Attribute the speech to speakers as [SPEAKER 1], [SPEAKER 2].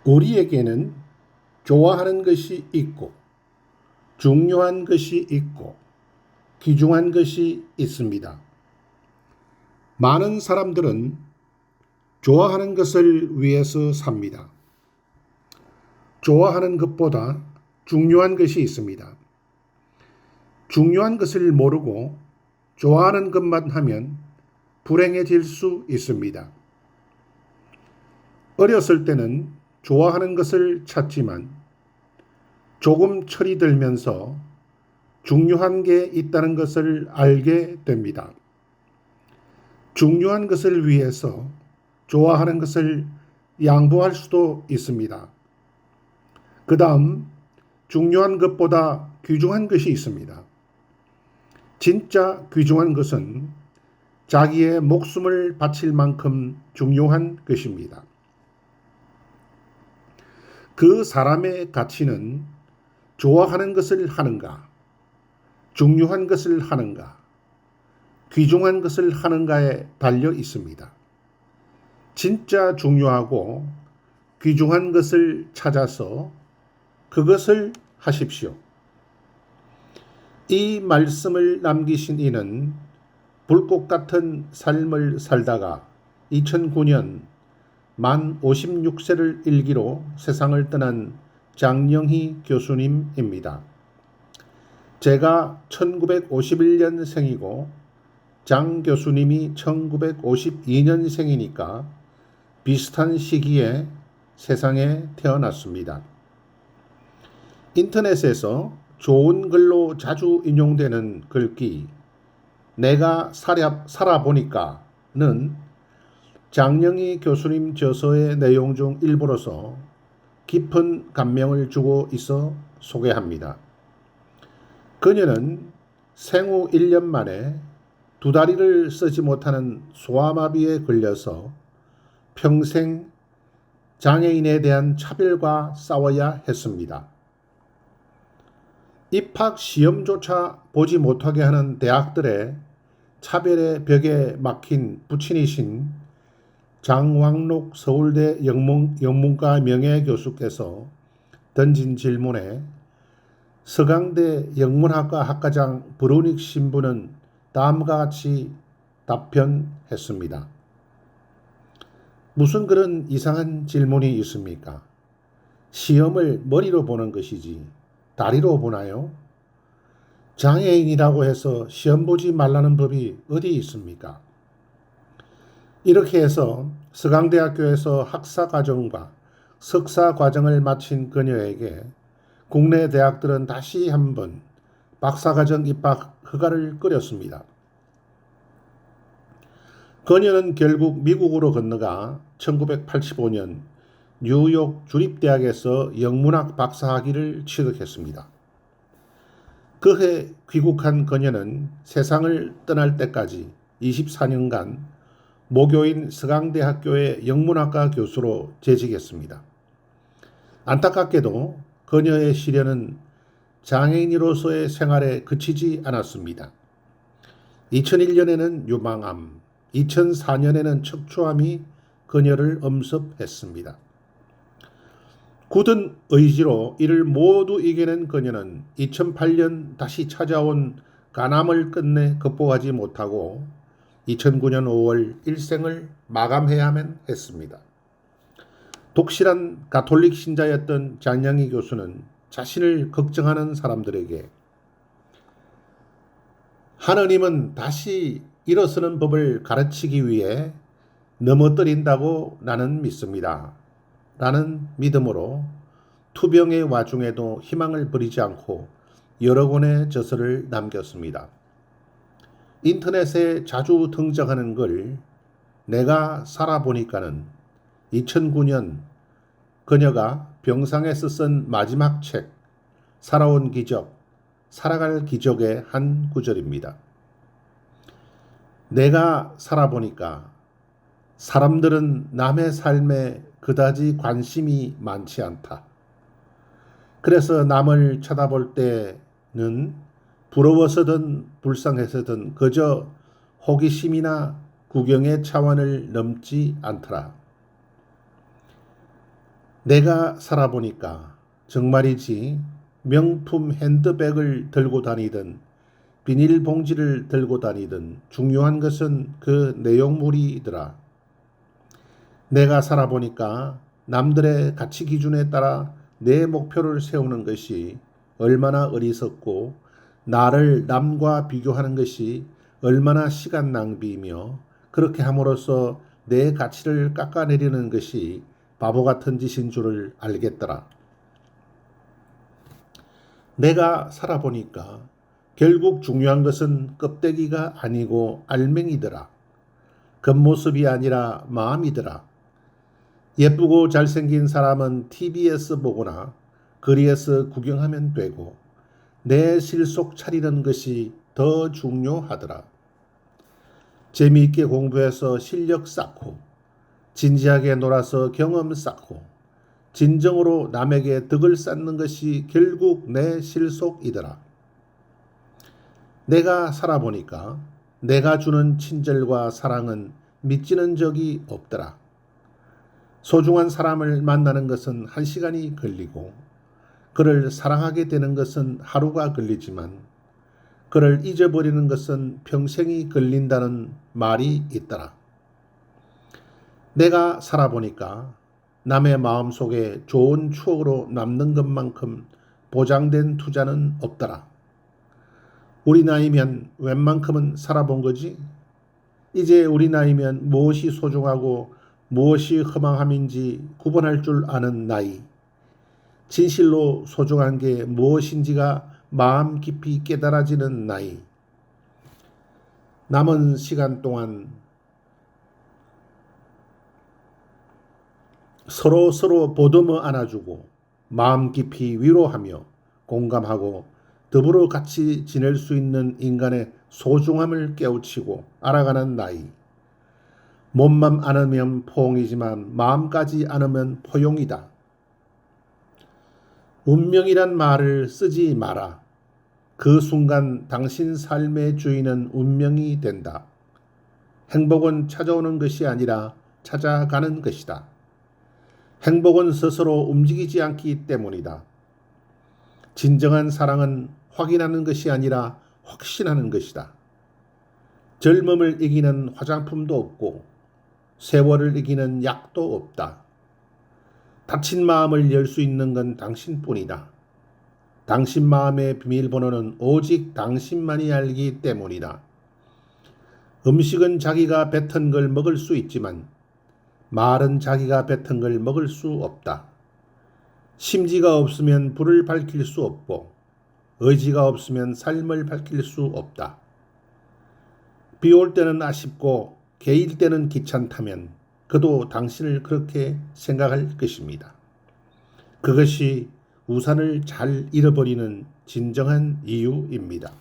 [SPEAKER 1] 우리에게는 좋아하는 것이 있고 중요한 것이 있고 귀중한 것이 있습니다. 많은 사람들은 좋아하는 것을 위해서 삽니다. 좋아하는 것보다 중요한 것이 있습니다. 중요한 것을 모르고 좋아하는 것만 하면 불행해질 수 있습니다. 어렸을 때는 좋아하는 것을 찾지만 조금 철이 들면서 중요한 게 있다는 것을 알게 됩니다. 중요한 것을 위해서 좋아하는 것을 양보할 수도 있습니다. 그 다음 중요한 것보다 귀중한 것이 있습니다. 진짜 귀중한 것은 자기의 목숨을 바칠 만큼 중요한 것입니다. 그 사람의 가치는 좋아하는 것을 하는가, 중요한 것을 하는가, 귀중한 것을 하는가에 달려 있습니다. 진짜 중요하고 귀중한 것을 찾아서 그것을 하십시오. 이 말씀을 남기신 이는 불꽃 같은 삶을 살다가 2009년 만 56세를 일기로 세상을 떠난 장영희 교수님입니다. 제가 1951년생이고 장 교수님이 1952년생이니까 비슷한 시기에 세상에 태어났습니다. 인터넷에서 좋은 글로 자주 인용되는 글귀 내가 살아보니까는 장영희 교수님 저서의 내용 중 일부로서 깊은 감명을 주고 있어 소개합니다. 그녀는 생후 1년 만에 두 다리를 쓰지 못하는 소아마비에 걸려서 평생 장애인에 대한 차별과 싸워야 했습니다. 입학 시험조차 보지 못하게 하는 대학들의 차별의 벽에 막힌 부친이신 장왕록 서울대 영문과 명예교수께서 던진 질문에 서강대 영문학과 학과장 브루닉 신부는 다음과 같이 답변했습니다. 무슨 그런 이상한 질문이 있습니까? 시험을 머리로 보는 것이지 다리로 보나요? 장애인이라고 해서 시험 보지 말라는 법이 어디 있습니까? 이렇게 해서 서강대학교에서 학사과정과 석사과정을 마친 그녀에게 국내 대학들은 다시 한번 박사과정 입학 허가를 끌었습니다. 그녀는 결국 미국으로 건너가 1985년 뉴욕 주립대학에서 영문학 박사학위를 취득했습니다. 그해 귀국한 그녀는 세상을 떠날 때까지 24년간 모교인 서강대학교의 영문학과 교수로 재직했습니다. 안타깝게도 그녀의 시련은 장애인으로서의 생활에 그치지 않았습니다. 2001년에는 유방암, 2004년에는 척추암이 그녀를 엄습했습니다. 굳은 의지로 이를 모두 이겨낸 그녀는 2008년 다시 찾아온 간암을 끝내 극복하지 못하고 2009년 5월 일생을 마감해야만 했습니다. 독실한 가톨릭 신자였던 장영희 교수는 자신을 걱정하는 사람들에게 하느님은 다시 일어서는 법을 가르치기 위해 넘어뜨린다고 나는 믿습니다. 라는 믿음으로 투병의 와중에도 희망을 버리지 않고 여러 권의 저서를 남겼습니다. 인터넷에 자주 등장하는 글 내가 살아보니까는 2009년 그녀가 병상에서 쓴 마지막 책 살아온 기적, 살아갈 기적의 한 구절입니다. 내가 살아보니까 사람들은 남의 삶에 그다지 관심이 많지 않다. 그래서 남을 쳐다볼 때는 부러워서든 불쌍해서든 그저 호기심이나 구경의 차원을 넘지 않더라. 내가 살아보니까 정말이지 명품 핸드백을 들고 다니든 비닐봉지를 들고 다니든 중요한 것은 그 내용물이더라. 내가 살아보니까 남들의 가치 기준에 따라 내 목표를 세우는 것이 얼마나 어리석고 나를 남과 비교하는 것이 얼마나 시간 낭비이며 그렇게 함으로써 내 가치를 깎아내리는 것이 바보 같은 짓인 줄을 알겠더라. 내가 살아보니까 결국 중요한 것은 껍데기가 아니고 알맹이더라. 겉모습이 아니라 마음이더라. 예쁘고 잘생긴 사람은 TV에서 보거나 거리에서 구경하면 되고 내 실속 차리는 것이 더 중요하더라. 재미있게 공부해서 실력 쌓고 진지하게 놀아서 경험 쌓고 진정으로 남에게 덕을 쌓는 것이 결국 내 실속이더라. 내가 살아보니까 내가 주는 친절과 사랑은 미치는 적이 없더라. 소중한 사람을 만나는 것은 1시간이 걸리고 그를 사랑하게 되는 것은 하루가 걸리지만 그를 잊어버리는 것은 평생이 걸린다는 말이 있더라. 내가 살아보니까 남의 마음속에 좋은 추억으로 남는 것만큼 보장된 투자는 없더라. 우리 나이면 웬만큼은 살아본 거지? 이제 우리 나이면 무엇이 소중하고 무엇이 허망함인지 구분할 줄 아는 나이. 진실로 소중한 게 무엇인지가 마음 깊이 깨달아지는 나이. 남은 시간 동안 서로 보듬어 안아주고 마음 깊이 위로하며 공감하고 더불어 같이 지낼 수 있는 인간의 소중함을 깨우치고 알아가는 나이. 몸만 안으면 포옹이지만 마음까지 안으면 포용이다. 운명이란 말을 쓰지 마라. 그 순간 당신 삶의 주인은 운명이 된다. 행복은 찾아오는 것이 아니라 찾아가는 것이다. 행복은 스스로 움직이지 않기 때문이다. 진정한 사랑은 확인하는 것이 아니라 확신하는 것이다. 젊음을 이기는 화장품도 없고 세월을 이기는 약도 없다. 닫힌 마음을 열 수 있는 건 당신뿐이다. 당신 마음의 비밀번호는 오직 당신만이 알기 때문이다. 음식은 자기가 뱉은 걸 먹을 수 있지만 말은 자기가 뱉은 걸 먹을 수 없다. 심지가 없으면 불을 밝힐 수 없고 의지가 없으면 삶을 밝힐 수 없다. 비 올 때는 아쉽고 개일 때는 귀찮다면 그도 당신을 그렇게 생각할 것입니다. 그것이 우산을 잘 잃어버리는 진정한 이유입니다.